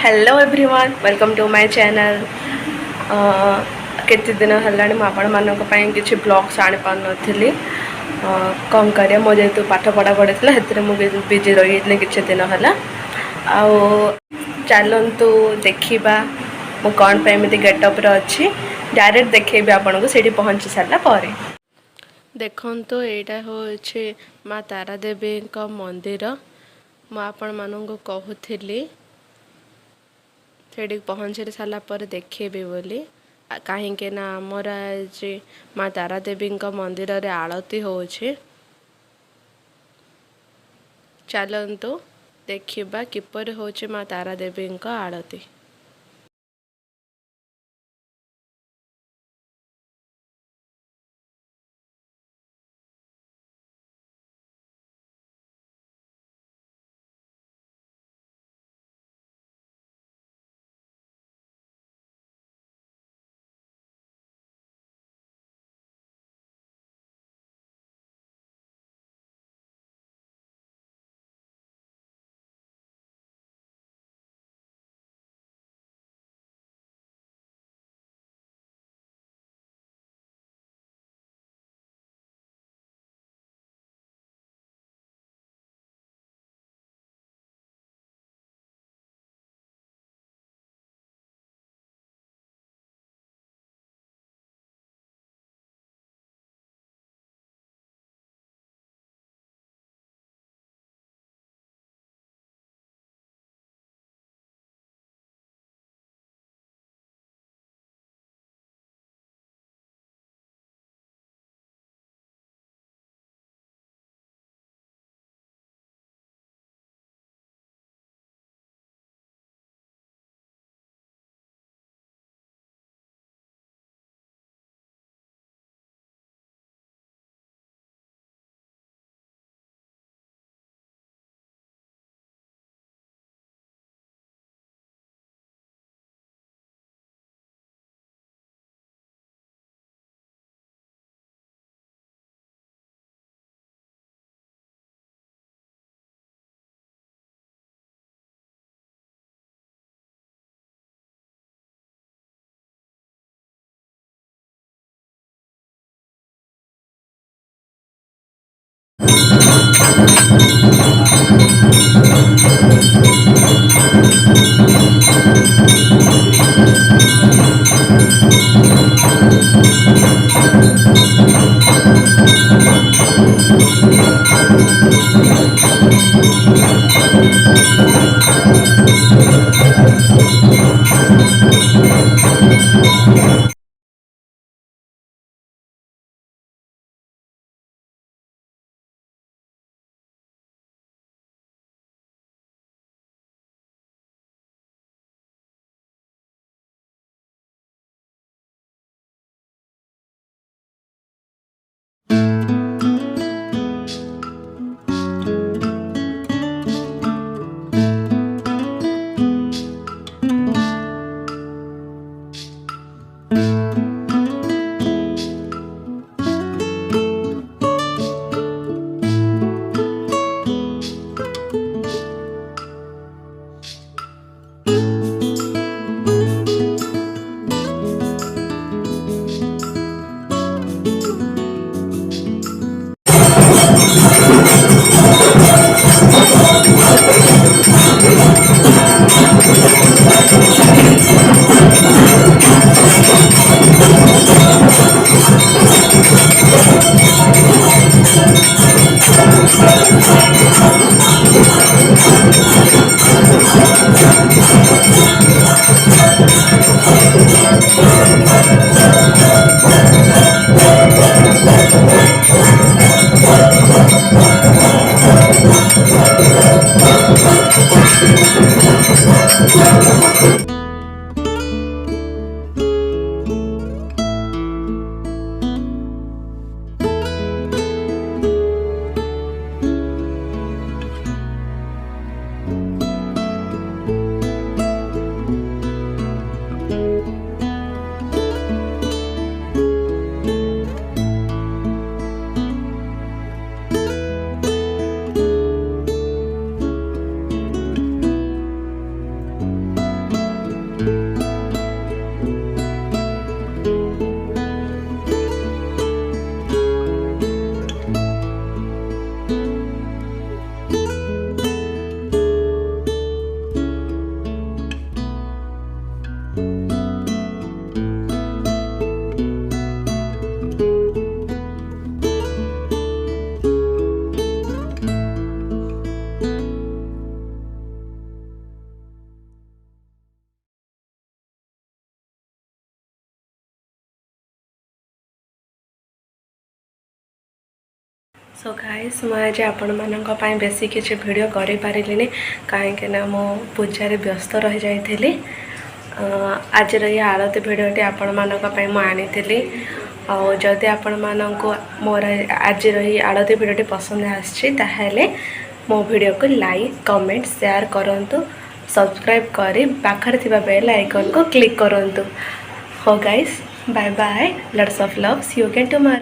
Hello everyone welcome to my channel. केते दिन हेलाणी मु आपण मानक पई किछि ब्लॉग्स आनि पार नथिली। कौन करिया मो जेतु पाठ पढ़ा पड़ीला हेतरे मु बिजी रही जाइतले किछि दिन हला। आउ चलंतु देखिबा मु कौन पे एमती गेटअप रे अछि। डायरेक्ट देखेबी आपन को सेठी पहुंची सारला पारे। देखंतु एटा होछि मा तारा देवी का मंदिर। मु आपण मानक कहूथिली सेठी पहुंची सारला पर देखेबी बोली। कहीं ना आमर आज माँ तारा देवी मंदिर रे आलती होछि। चलंतु देखिबा किपर होछि माँ तारा देवी आलती। सो गाइस मुझे आपण मानक बेसी किसी वीडियो कर पारे कहीं मो पूजा व्यस्त रही जाइली। आज ये आरती भिडटी आपण मानक आनी आदि आपण मानक मोर आज आरती भिडटी पसंद आसले मो वीडियो को लाइक कमेंट शेयर करंतु सब्सक्राइब करी पाखर थिबा बेल आइकन को क्लिक करंतु। हो guys bye bye, lots of love, see you again tomorrow.